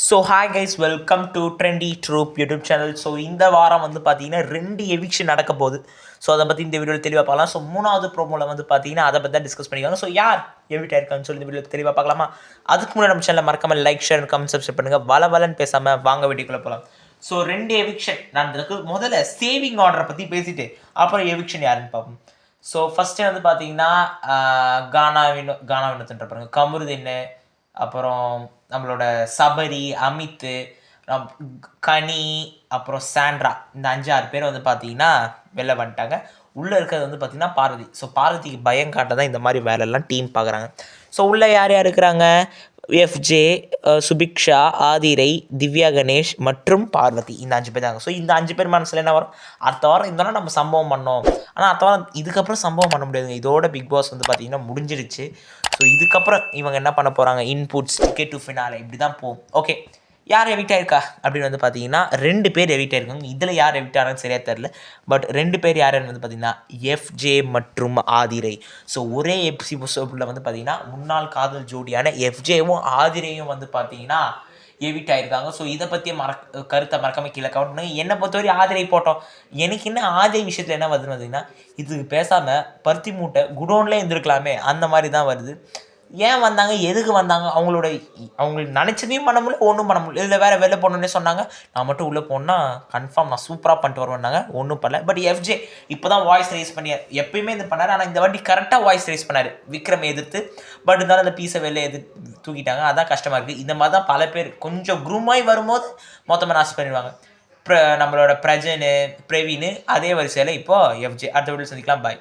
So hi guys, welcome to trendy troupe YouTube channel. So இந்த வாரம் வந்து பார்த்தீங்கன்னா 2 எவிக்ஷன் நடக்க போகுது. ஸோ அதை பற்றி இந்த வீடியோவில் தெளிவாக பார்க்கலாம். ஸோ 3வது ப்ரோமோவில் வந்து பார்த்தீங்கன்னா அதை பற்றி தான் டிஸ்கஸ் பண்ணிக்கலாம். ஸோ யார் எவிட் ஆயிருக்கான்னு சொல்லி இந்த வீடியோ தெளிவாக பார்க்கலாமா? அதுக்கு முன்னாடி நம்ம சேனலில் மறக்காமல் லைக், ஷேர், கமெண்ட், சப்ஸ்கிரைப் பண்ணுங்கள். வளன்னு பேசாமல் வாங்க வீடியோக்குள்ளே போகலாம். ஸோ 2 எவிக்ஷன் நடந்திருக்கு. முதல்ல சேவிங் ஆர்டரை பற்றி பேசிட்டு அப்புறம் எவிக்ஷன் யாருன்னு பார்ப்போம். ஸோ ஃபஸ்ட்டு வந்து பார்த்தீங்கன்னா கானா வினோத்ன்ற பாருங்க, கமருதீன், அப்புறம் நம்மளோட சபரி, அமித், கனி, அப்புறம் சாண்ட்ரா, இந்த 5-6 பேர் வந்து பார்த்தீங்கன்னா வெளில வந்துட்டாங்க. உள்ளே இருக்கிறது வந்து பார்த்திங்கன்னா பார்வதி. ஸோ பார்வதிக்கு பயம் காட்ட தான் இந்த மாதிரி வேலையெல்லாம் டீம் பார்க்குறாங்க. ஸோ உள்ளே யார் யார் இருக்கிறாங்க? எஃப்ஜே, சுபிக்ஷா, ஆதிரை, திவ்யா கணேஷ் மற்றும் பார்வதி. இந்த 5 பேர் தாங்க. ஸோ இந்த 5 பேர் மனசில் என்ன வரும்? அடுத்த வாரம் இந்த வாரம் நம்ம சம்பவம் பண்ணோம், ஆனால் அடுத்த வாரம் இதுக்கப்புறம் சம்பவம் பண்ண முடியாதுங்க. இதோட பிக் பாஸ் வந்து பார்த்திங்கன்னா முடிஞ்சிருச்சு. ஸோ இதுக்கப்புறம் இவங்க என்ன பண்ண போகிறாங்க? இன்புட்ஸ், டிக்கெட் டு ஃபினாலே, இப்படி தான் போகும். ஓகே, யார் எவிக்ட் ஆயிருக்கா அப்படின்னு வந்து பார்த்தீங்கன்னா 2 பேர் எவிக்ட் ஆயிருக்காங்க. இதில் யார் எவிக்ட் ஆனான்னு சரியாக தெரில. பட் 2 பேர் யாருன்னு வந்து பார்த்தீங்கன்னா எஃப்ஜே மற்றும் ஆதிரை. ஸோ ஒரே எபிசோடில் வந்து பார்த்தீங்கன்னா முன்னாள் காதல் ஜோடியான எஃப்ஜேவும் ஆதிரையும் வந்து பார்த்தீங்கன்னா எவிக்ட் ஆயிருக்காங்க. ஸோ இதை பற்றிய கருத்தை மறக்காமல் கீழே கமெண்ட் பண்ணுங்க. என்னை பொறுத்தவரை ஆதிரை போட்டோம். எனக்கு என்ன ஆதிரை விஷயத்தில் என்ன வருதுன்னு பார்த்தீங்கன்னா, இதுக்கு பேசாமல் பருத்தி மூட்டை குடோன்லேயே இருந்திருக்கலாமே, அந்த மாதிரி தான் வருது. ஏன் வந்தாங்க, எதுக்கு வந்தாங்க? அவங்களுக்கு நினச்சதையும் பண்ண முடியல, ஒன்றும் பண்ண முடியல. இதில் வேறு வெளில போகணுன்னே சொன்னாங்க. நான் மட்டும் உள்ளே போனால் கன்ஃபார்ம் நான் சூப்பராக பண்ணிட்டு வருவேன்னாங்க. ஒன்றும் பண்ணல. பட் எஃப்ஜே இப்போ தான் வாய்ஸ் ரைஸ் பண்ணியார். எப்பயுமே இது பண்ணார், ஆனால் இந்த வாட்டி கரெக்டாக வாய்ஸ் ரைஸ் பண்ணார் விக்ரம் எதிர்த்து. பட் இருந்தாலும் அந்த பீஸை வெளில தூக்கிட்டாங்க. அதான் கஷ்டமாக இருக்குது. இந்த மாதிரி தான் பல பேர் கொஞ்சம் குரூமாய் வரும்போது மொத்தமாக நாசம் பண்ணிடுவாங்க. நம்மளோட பிரஜனு, பிரவீனு, அதே வரிசையில் இப்போது எஃப்ஜே. அடுத்த வீடியோ சந்திக்கலாம். பாய்.